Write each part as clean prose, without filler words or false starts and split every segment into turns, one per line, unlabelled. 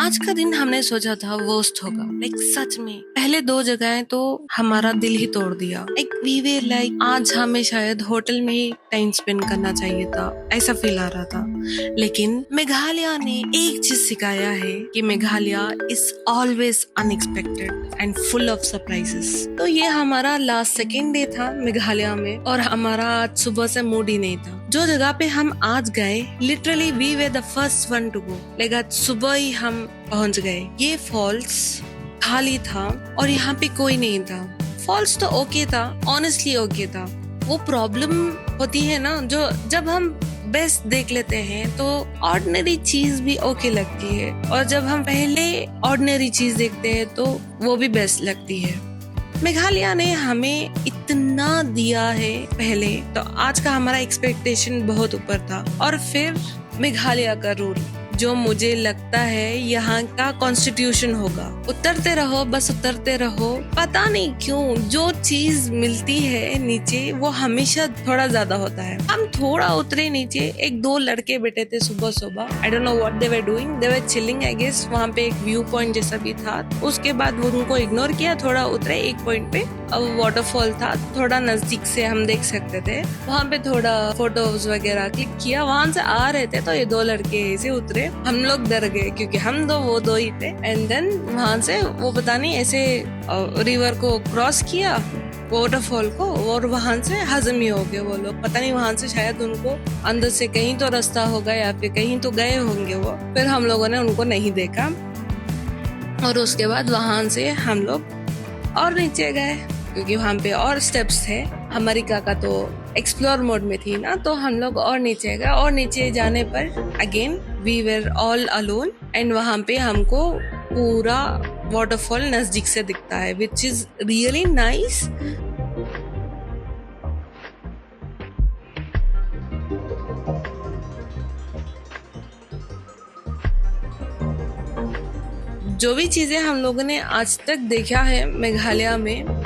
आज का दिन हमने सोचा था वर्स्ट होगा। सच में पहले दो जगहें तो हमारा दिल ही तोड़ दिया। वी वे आज हमें शायद होटल में ही टाइम स्पेंड करना चाहिए था, ऐसा फील आ रहा था। लेकिन मेघालय ने एक चीज सिखाया है कि Meghalaya is always unexpected and full of surprises. तो ये हमारा लास्ट सेकेंड डे था मेघालय में और हमारा आज सुबह से मूड ही नहीं था। जो जगह पे हम आज गए, literally we were the first one to go. आज सुबह ही हम पहुंच गए। ये फॉल्स खाली था और यहाँ पे कोई नहीं था। फॉल्स तो ओके था, ऑनेस्टली ओके था। वो प्रॉब्लम होती है ना, जो जब हम बेस्ट देख लेते हैं तो ऑर्डिनरी चीज भी ओके लगती है, और जब हम पहले ऑर्डिनरी चीज देखते हैं तो वो भी बेस्ट लगती है। मेघालय ने हमें इतना दिया है पहले, तो आज का हमारा एक्सपेक्टेशन बहुत ऊपर था। और फिर मेघालय का रूल, जो मुझे लगता है यहाँ का कॉन्स्टिट्यूशन होगा। उतरते रहो, बस उतरते रहो। पता नहीं क्यों जो चीज मिलती है नीचे वो हमेशा थोड़ा ज्यादा होता है। हम थोड़ा उतरे नीचे, एक दो लड़के बैठे थे सुबह सुबह। I don't know what they were doing, they were chilling I guess. वहाँ पे एक व्यू पॉइंट जैसा भी था। उसके बाद वो उनको इग्नोर किया, थोड़ा उतरे एक पॉइंट पे, वाटरफॉल था, थोड़ा नजदीक से हम देख सकते थे। वहाँ पे थोड़ा फोटोज वगैरह क्लिक किया। वहां से आ रहे थे तो ये दो लड़के ऐसे उतरे, हम लोग डर गए क्योंकि हम दो वो दो ही थे। एंड देन वहां से वो पता नहीं ऐसे रिवर को क्रॉस किया, वाटरफॉल को, और वहां से हजम ही हो गए वो लोग। पता नहीं वहां से शायद उनको अंदर से कहीं तो रास्ता होगा या फिर कहीं तो गए होंगे वो। फिर हम लोगों ने उनको नहीं देखा और उसके बाद वहां से हम लोग और नीचे गए क्योंकि वहां पे और स्टेप्स थे। हमारी काका तो एक्सप्लोर मोड में थी ना, तो हम लोग और नीचे गए। और नीचे जाने पर again we were all alone and वहां पे हमको पूरा वाटरफॉल नजदीक से दिखता है, विच इज रियली नाइस। जो भी चीजें हम लोगों ने आज तक देखा है मेघालय में,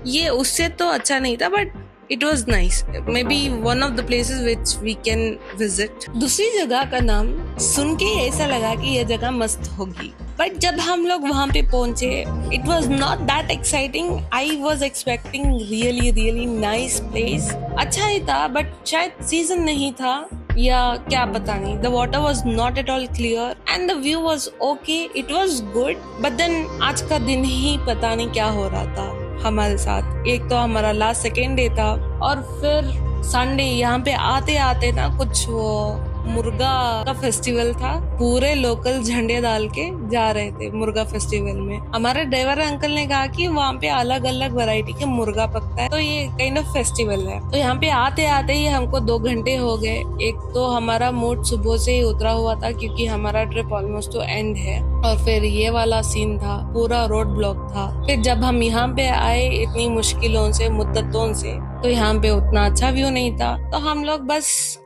ये उससे तो अच्छा नहीं था, but it was nice. Maybe one of the places which we can visit. दूसरी जगह का नाम सुन के ऐसा लगा कि यह जगह मस्त होगी, बट जब हम लोग वहां पे पहुंचे, it was not that exciting. I was expecting really really nice place. अच्छा ही था, बट शायद सीजन नहीं था या क्या पता नहीं। The water was not at all clear and the view was okay, it was good. But then आज का दिन ही पता नहीं क्या हो रहा था हमारे साथ। एक तो हमारा लास्ट सेकेंड डे था और फिर संडे यहाँ पे आते आते ना कुछ वो मुर्गा का फेस्टिवल था। पूरे लोकल झंडे डाल के जा रहे थे मुर्गा फेस्टिवल में। हमारे ड्राइवर अंकल ने कहा कि वहाँ पे अलग अलग वैरायटी के मुर्गा पकता है, तो ये काइंड ऑफ फेस्टिवल है। तो यहाँ पे आते आते ही हमको 2 घंटे हो गए। एक तो हमारा मूड सुबह से ही उतरा हुआ था क्योंकि हमारा ट्रिप ऑलमोस्ट टू एंड है, और फिर ये वाला सीन था, पूरा रोड ब्लॉक था। फिर जब हम यहाँ पे आए इतनी मुश्किलों से, मुद्दतों से, तो यहाँ पे उतना अच्छा व्यू नहीं था। तो हम लोग बस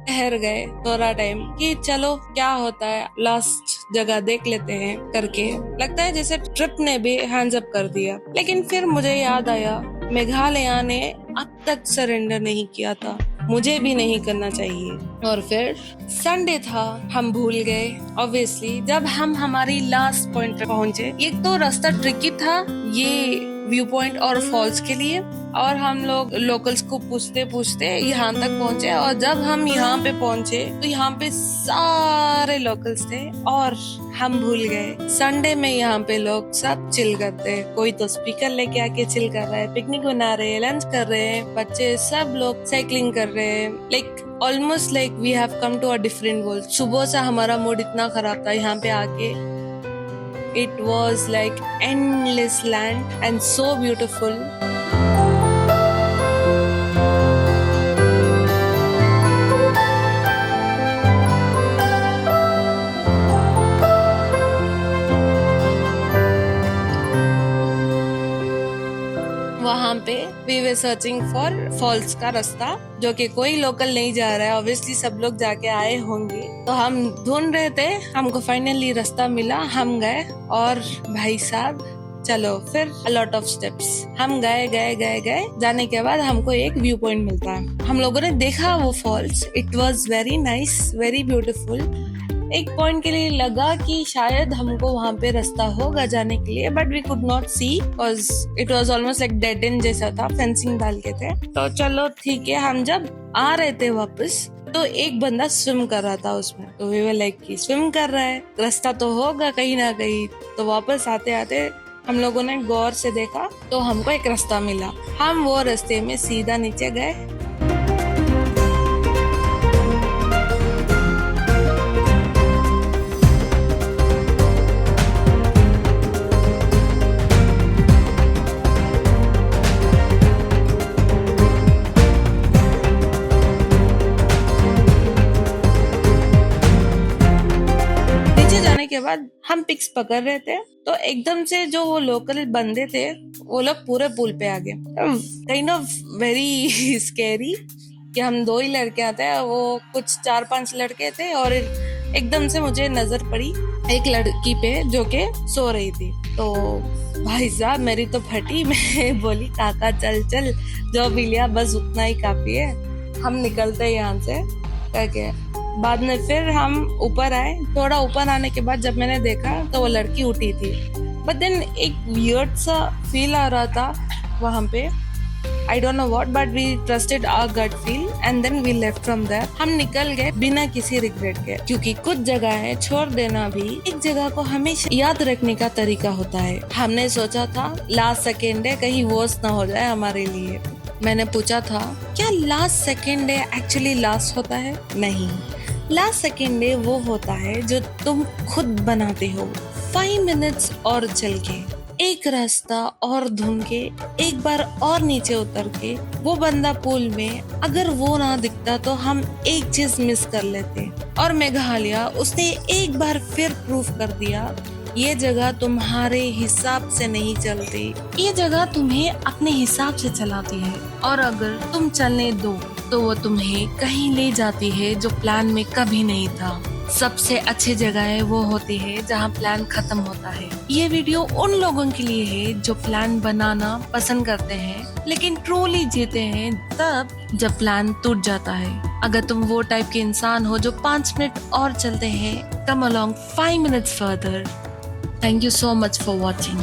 ठहर गए थोड़ा टाइम कि चलो क्या होता है, लास्ट जगह देख लेते हैं करके। लगता है जैसे ट्रिप ने भी हैंड्स अप कर दिया। लेकिन फिर मुझे याद आया, मेघालय ने अब तक सरेंडर नहीं किया था, मुझे भी नहीं करना चाहिए। और फिर संडे था, हम भूल गए ऑब्वियसली। जब हम हमारी लास्ट पॉइंट पे पहुंचे, एक तो रास्ता ट्रिकी था ये व्यू पॉइंट और फॉल्स के लिए, और हम लोग लोकल्स को पूछते पूछते यहाँ तक पहुंचे। और जब हम यहाँ पे पहुंचे तो यहाँ पे सारे लोकल्स थे और हम भूल गए। संडे में यहाँ पे लोग सब चिल करते हैं। कोई तो स्पीकर लेके आके चिल कर रहा है, पिकनिक बना रहे हैं, लंच कर रहे हैं, बच्चे सब लोग साइकिलिंग कर रहे हैं। Almost we have come to a different world. सुबह से हमारा मूड इतना खराब था, यहाँ पे आके it was like endless land and so beautiful. वहाँ पे we were searching for falls का रास्ता, जो कि कोई लोकल नहीं जा रहा है। ऑब्वियसली सब लोग जाके आए होंगे, तो हम ढूंढ रहे थे। हमको फाइनली रास्ता मिला, हम गए। और भाई साहब चलो फिर लॉट ऑफ स्टेप्स। हम गए गए गए गए जाने के बाद हमको एक व्यू पॉइंट मिलता है। हम लोगों ने देखा वो falls. It was very nice, very beautiful. एक पॉइंट के लिए लगा कि शायद हमको वहाँ पे रास्ता होगा जाने के लिए, but we could not see because it was almost like dead end जैसा था, फेंसिंग डाल के थे। तो चलो ठीक है, हम जब आ रहे थे वापस तो एक बंदा स्विम कर रहा था उसमें, तो वी वर लाइक कि स्विम कर रहा है, रास्ता तो होगा कहीं ना कहीं। तो वापस आते आते हम लोगों ने गौर से देखा तो हमको एक रास्ता मिला, हम वो रास्ते में सीधा नीचे गए। के बाद हम पिक्स पकड़ रहे थे तो एकदम से जो वो लोकल बंदे थे वो लोग पूरे पुल पे आ गए। काइंड ऑफ वेरी स्कैरी कि हम 2 ही लड़के आते हैं, वो कुछ 4-5 लड़के थे और एकदम से मुझे नजर पड़ी एक लड़की पे जो के सो रही थी। तो भाई साहब मेरी तो फटी, मैं बोली काका चल चल, जो भी लिया बस उतना ही काफी है, हम निकलते हैं यहाँ से करके। बाद में फिर हम ऊपर आए, थोड़ा ऊपर आने के बाद जब मैंने देखा तो वो लड़की उठी थी, बट देन एक वियर्ड सा फील आ रहा था वहाँ पे, I don't know what, but we trusted our gut feel and then we left from there. हम निकल गए बिना किसी रिग्रेट के, क्योंकि कुछ जगह है छोड़ देना भी एक जगह को हमेशा याद रखने का तरीका होता है। हमने सोचा था लास्ट सेकेंड है, कहीं वर्स ना हो जाए हमारे लिए। मैंने पूछा था क्या last second day actually last होता है? नहीं, लास्ट सेकेंड डे वो होता है जो तुम खुद बनाते हो। 5 मिनट्स और चल के, एक रास्ता और ढूंढ के, एक बार और नीचे उतर के, वो बंदा पूल में अगर वो ना दिखता तो हम एक चीज मिस कर लेते। और मेघालय उसने एक बार फिर प्रूफ कर दिया, ये जगह तुम्हारे हिसाब से नहीं चलती, ये जगह तुम्हें अपने हिसाब से चलाती है, और अगर तुम चलने दो तो वो तुम्हें कहीं ले जाती है जो प्लान में कभी नहीं था। सबसे अच्छी जगह वो होती है जहाँ प्लान खत्म होता है। ये वीडियो उन लोगों के लिए है जो प्लान बनाना पसंद करते हैं लेकिन ट्रूली जीते हैं तब जब प्लान टूट जाता है। अगर तुम वो टाइप के इंसान हो जो 5 मिनट और चलते हैं, come along 5 minutes further. Thank you so much for watching.